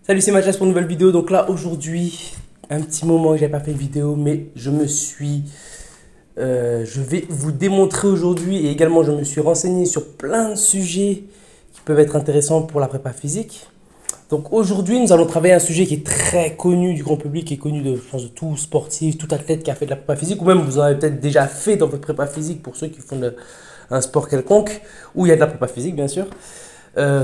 Salut, c'est Mathias pour une nouvelle vidéo. Donc là, aujourd'hui, un petit moment que j'avais pas fait une vidéo, mais je vais vous démontrer aujourd'hui et également je me suis renseigné sur plein de sujets qui peuvent être intéressants pour la prépa physique. Donc aujourd'hui, nous allons travailler un sujet qui est très connu du grand public, qui est connu de, je pense, de tout sportif, tout athlète qui a fait de la prépa physique, ou même vous en avez peut-être déjà fait dans votre prépa physique pour ceux qui font un sport quelconque, où il y a de la prépa physique bien sûr.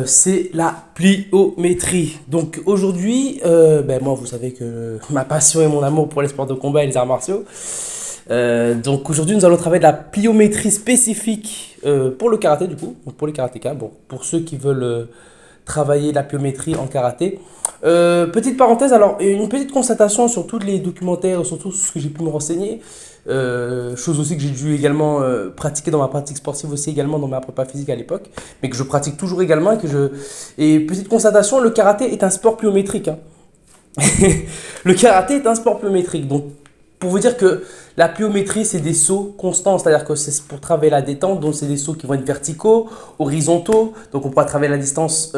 C'est la pliométrie. Donc aujourd'hui, moi vous savez que ma passion et mon amour pour les sports de combat et les arts martiaux. Donc aujourd'hui nous allons travailler de la pliométrie spécifique pour le karaté du coup, donc pour les karatékas, bon, pour ceux qui veulent travailler la pliométrie en karaté. Petite parenthèse, alors une petite constatation sur tous les documentaires, sur tout ce que j'ai pu me renseigner. Chose aussi que j'ai dû également pratiquer dans ma pratique sportive aussi également dans ma prépa physique à l'époque, mais que je pratique toujours également et petite constatation, le karaté est un sport pliométrique, hein. Le karaté est un sport pliométrique, donc pour vous dire que la pliométrie, c'est des sauts constants, c'est-à-dire que c'est pour travailler la détente, donc c'est des sauts qui vont être verticaux, horizontaux, donc on pourra travailler la distance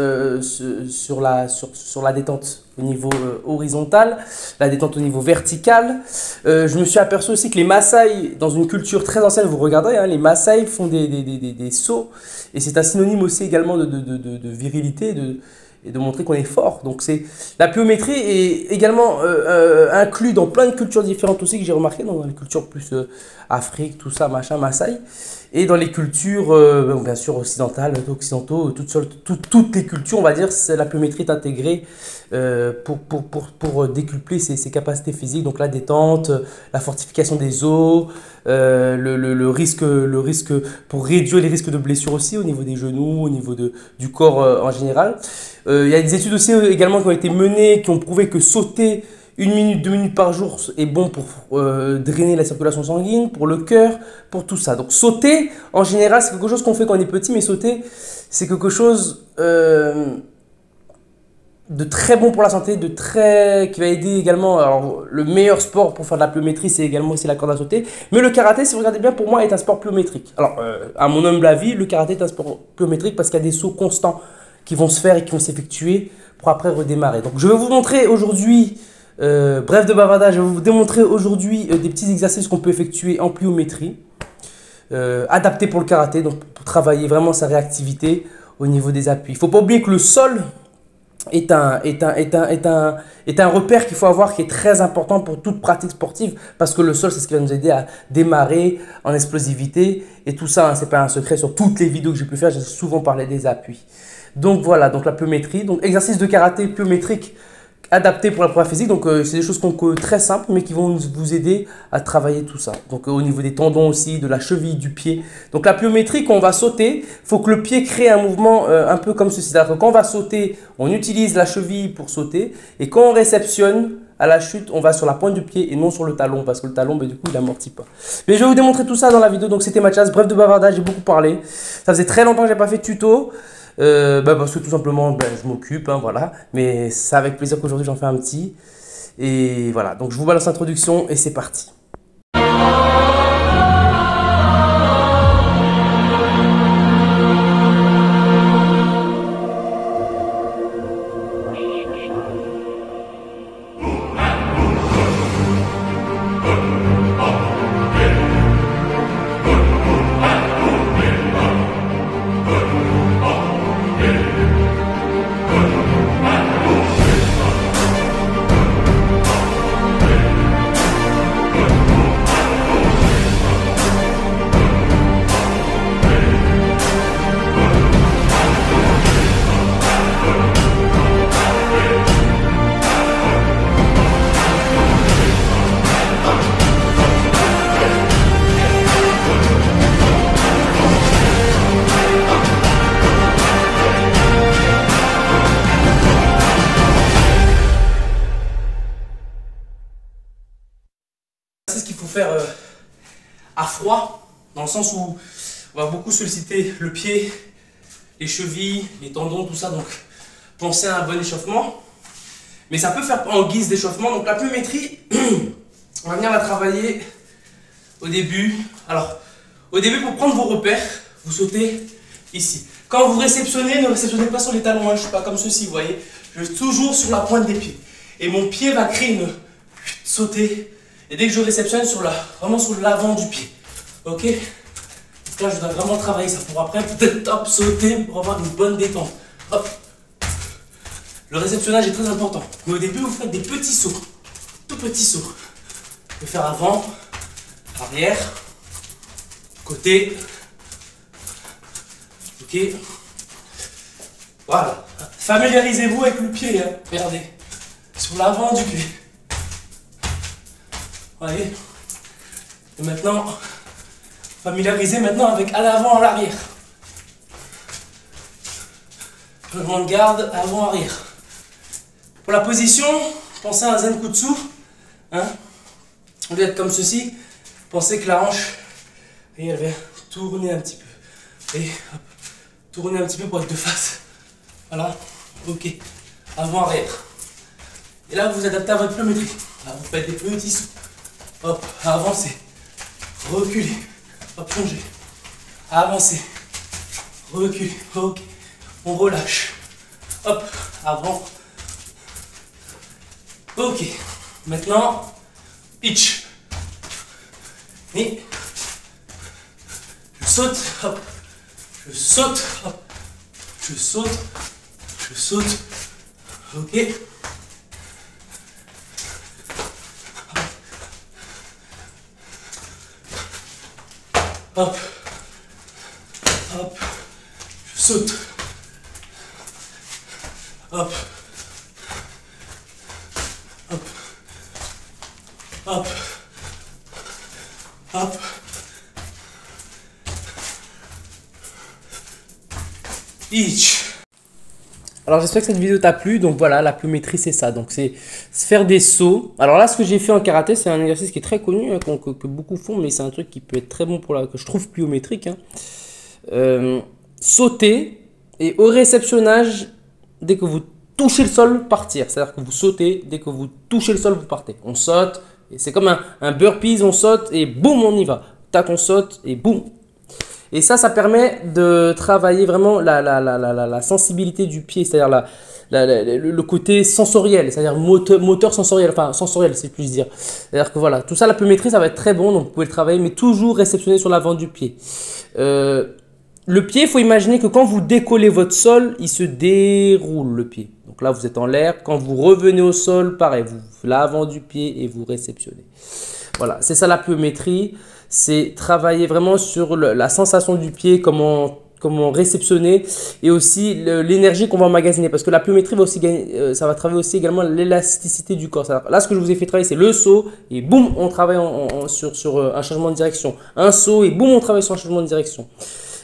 sur la détente au niveau horizontal, la détente au niveau vertical. Je me suis aperçu aussi que les Maasai, dans une culture très ancienne, vous regardez, hein, les Maasai font des sauts, et c'est un synonyme aussi également de virilité, et de montrer qu'on est fort. Donc la pliométrie est également inclue dans plein de cultures différentes aussi que j'ai remarqué, dans les cultures plus Afrique, tout ça, machin, Maasai, et dans les cultures bien sûr occidentales, occidentaux, toutes les cultures, on va dire, la pliométrie est intégrée pour décupler ses capacités physiques, donc la détente, la fortification des os, le risque pour réduire les risques de blessures aussi au niveau des genoux, au niveau du corps en général. Il y a des études aussi également qui ont été menées, qui ont prouvé que sauter 1 minute, 2 minutes par jour est bon pour drainer la circulation sanguine, pour le cœur, pour tout ça. Donc sauter, en général, c'est quelque chose qu'on fait quand on est petit, mais sauter, c'est quelque chose de très bon pour la santé, qui va aider également. Alors, le meilleur sport pour faire de la pliométrie, c'est également aussi la corde à sauter. Mais le karaté, si vous regardez bien, pour moi, est un sport pliométrique. Alors, à mon humble avis, le karaté est un sport pliométrique parce qu'il y a des sauts constants qui vont se faire et qui vont s'effectuer pour après redémarrer. Donc, je vais vous montrer aujourd'hui, bref de bavardage, je vais vous démontrer aujourd'hui des petits exercices qu'on peut effectuer en pliométrie, adaptés pour le karaté, donc pour travailler vraiment sa réactivité au niveau des appuis. Il ne faut pas oublier que le sol est un repère qu'il faut avoir, qui est très important pour toute pratique sportive, parce que le sol, c'est ce qui va nous aider à démarrer en explosivité, et tout ça, hein, c'est pas un secret. Sur toutes les vidéos que j'ai pu faire, j'ai souvent parlé des appuis. Donc voilà, donc la pliométrie, donc exercice de karaté pliométrique adapté pour la prépa physique. Donc c'est des choses très simples, mais qui vont vous aider à travailler tout ça. Donc au niveau des tendons aussi, de la cheville, du pied. Donc la pliométrie, quand on va sauter, il faut que le pied crée un mouvement un peu comme ceci. C'est-à-dire que quand on va sauter, on utilise la cheville pour sauter, et quand on réceptionne à la chute, on va sur la pointe du pied et non sur le talon, parce que le talon, du coup, il amortit pas. Mais je vais vous démontrer tout ça dans la vidéo. Donc c'était Mathias, bref de bavardage, j'ai beaucoup parlé. Ça faisait très longtemps que j'ai pas fait de tuto. Parce que tout simplement je m'occupe, hein, voilà. Mais c'est avec plaisir qu'aujourd'hui j'en fais un petit. Et voilà, donc je vous balance l'introduction et c'est parti. C'est ce qu'il faut faire à froid, dans le sens où on va beaucoup solliciter le pied, les chevilles, les tendons, tout ça. Donc pensez à un bon échauffement. Mais ça peut faire en guise d'échauffement. Donc la pliométrie, on va venir la travailler au début. Alors, au début, pour prendre vos repères, vous sautez ici. Quand vous réceptionnez, ne réceptionnez pas sur les talons, hein, je ne suis pas comme ceci, vous voyez. je suis toujours sur la pointe des pieds. Et mon pied va créer une sautée. Et dès que je réceptionne vraiment sur l'avant du pied. Ok? Donc là, je dois vraiment travailler ça pour après peut-être hop, sauter pour avoir une bonne détente. Hop. Le réceptionnage est très important. Mais au début, vous faites des petits sauts. Tout petits sauts. Vous pouvez faire avant, arrière, côté. Ok. Voilà. Familiarisez-vous avec le pied. Hein. Regardez. Sur l'avant du pied. Voyez. Et maintenant, familiarisez maintenant avec à l'avant, à l'arrière. Changement de garde, avant, arrière. Pour la position, pensez à un Zenkutsu. Hein. Au lieu d'être comme ceci, pensez que la hanche, et elle vient tourner un petit peu. Et hop, tourner un petit peu pour être de face. Voilà. Ok. Avant, arrière. Et là, vous vous adaptez à votre pliométrie. Là, vous faites des petits sauts. Hop, avancez. Reculez. Hop, plongez. Avancez. Reculez. Ok. On relâche. Hop, avant. Ok. Maintenant, pitch. Et je saute, hop. Je saute, hop. Je saute. Je saute. Ok. Hop. Hop. Je saute. Hop. Hop. Hop. Hop. Each. Alors j'espère que cette vidéo t'a plu. Donc voilà, la pliométrie c'est ça. Donc c'est faire des sauts. Alors là ce que j'ai fait en karaté, c'est un exercice qui est très connu, hein, que beaucoup font, mais c'est un truc qui peut être très bon que je trouve pliométrique. Hein. Sauter et au réceptionnage, dès que vous touchez le sol, partir. C'est-à-dire que vous sautez, dès que vous touchez le sol, vous partez. On saute, et c'est comme un burpees, on saute et boum, on y va. Tac, on saute et boum. Et ça permet de travailler vraiment la sensibilité du pied, c'est-à-dire le côté sensoriel, c'est-à-dire moteur sensoriel, enfin sensoriel si je puis dire. C'est-à-dire que voilà, tout ça, la pliométrie, ça va être très bon, donc vous pouvez le travailler, mais toujours réceptionner sur l'avant du pied. Le pied, il faut imaginer que quand vous décollez votre sol, il se déroule le pied. Donc là, vous êtes en l'air. Quand vous revenez au sol, pareil, vous l'avant du pied et vous réceptionnez. Voilà, c'est ça la pliométrie. C'est travailler vraiment sur la sensation du pied, comment réceptionner et aussi l'énergie qu'on va emmagasiner. Parce que la pliométrie va aussi gagner, ça va travailler aussi également l'élasticité du corps. Là, ce que je vous ai fait travailler, c'est le saut et boum, on travaille sur un changement de direction. Un saut et boum, on travaille sur un changement de direction.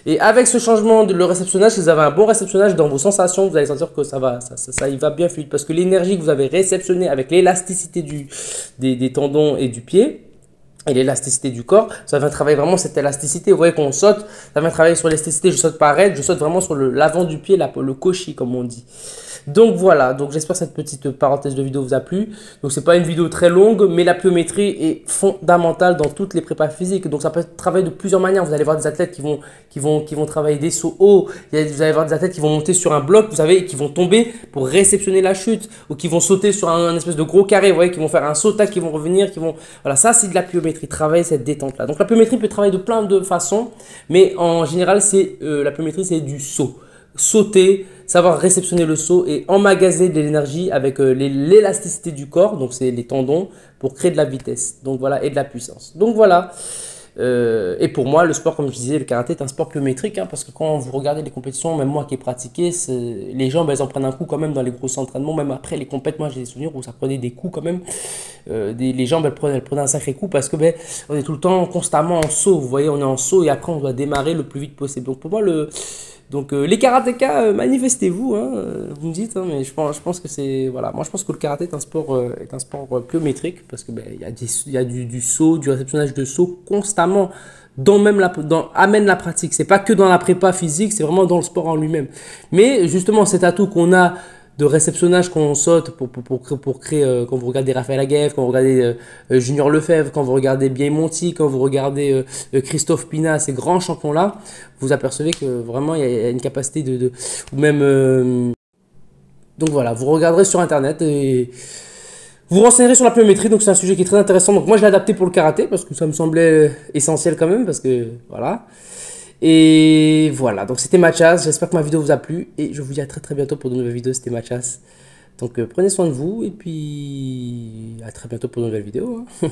Et avec ce changement de le réceptionnage, si vous avez un bon réceptionnage dans vos sensations, vous allez sentir que ça y va bien fluide. Parce que l'énergie que vous avez réceptionnée avec l'élasticité des tendons et du pied, et l'élasticité du corps, ça vient travailler vraiment cette élasticité. Vous voyez qu'on saute, ça vient travailler sur l'élasticité. Je saute pas raide, je saute vraiment sur l'avant du pied, le koshi comme on dit. Donc voilà, donc j'espère que cette petite parenthèse de vidéo vous a plu. Donc c'est pas une vidéo très longue, mais la pliométrie est fondamentale dans toutes les prépas physiques. Donc ça peut être travaillé de plusieurs manières. Vous allez voir des athlètes qui vont travailler des sauts hauts. Vous allez voir des athlètes qui vont monter sur un bloc, vous savez, qui vont tomber pour réceptionner la chute, ou qui vont sauter sur un espèce de gros carré, vous voyez, qui vont faire un saut, tac, qui vont revenir, voilà, ça c'est de la pliométrie, travailler cette détente là. Donc la pliométrie peut travailler de plein de façons, mais en général la pliométrie c'est du saut. Sauter, savoir réceptionner le saut et emmagasiner de l'énergie avec l'élasticité du corps, donc c'est les tendons, pour créer de la vitesse, donc voilà, et de la puissance. Donc voilà, et pour moi le sport, comme je disais, le karaté est un sport pliométrique, hein, parce que quand vous regardez les compétitions, même moi qui ai pratiqué, les jambes elles en prennent un coup quand même dans les gros entraînements, même après les compétitions, moi j'ai des souvenirs où ça prenait des coups quand même, les jambes elles prenaient un sacré coup parce que on est tout le temps constamment en saut, vous voyez, on est en saut et après on doit démarrer le plus vite possible. Donc pour moi les karatékas, manifestez-vous, hein, vous me dites, hein, mais je pense que c'est, voilà, moi je pense que le karaté est un sport pliométrique parce que il y a du saut, du réceptionnage de saut constamment amène la pratique. C'est pas que dans la prépa physique, c'est vraiment dans le sport en lui-même. Mais justement cet atout qu'on a de réceptionnage quand on saute pour créer, quand vous regardez Raphaël Aguev, quand vous regardez Junior Lefebvre, quand vous regardez Biamonti, quand vous regardez Christophe Pina, ces grands champions-là, vous apercevez que vraiment il y a une capacité ou même Donc voilà, vous regarderez sur internet et vous renseignerez sur la pliométrie. Donc c'est un sujet qui est très intéressant. Donc moi je l'ai adapté pour le karaté parce que ça me semblait essentiel quand même. Parce que voilà. Et voilà, donc c'était Mathias. J'espère que ma vidéo vous a plu. Et je vous dis à très très bientôt pour de nouvelles vidéos. C'était Mathias. Donc prenez soin de vous et puis à très bientôt pour de nouvelles vidéos, hein.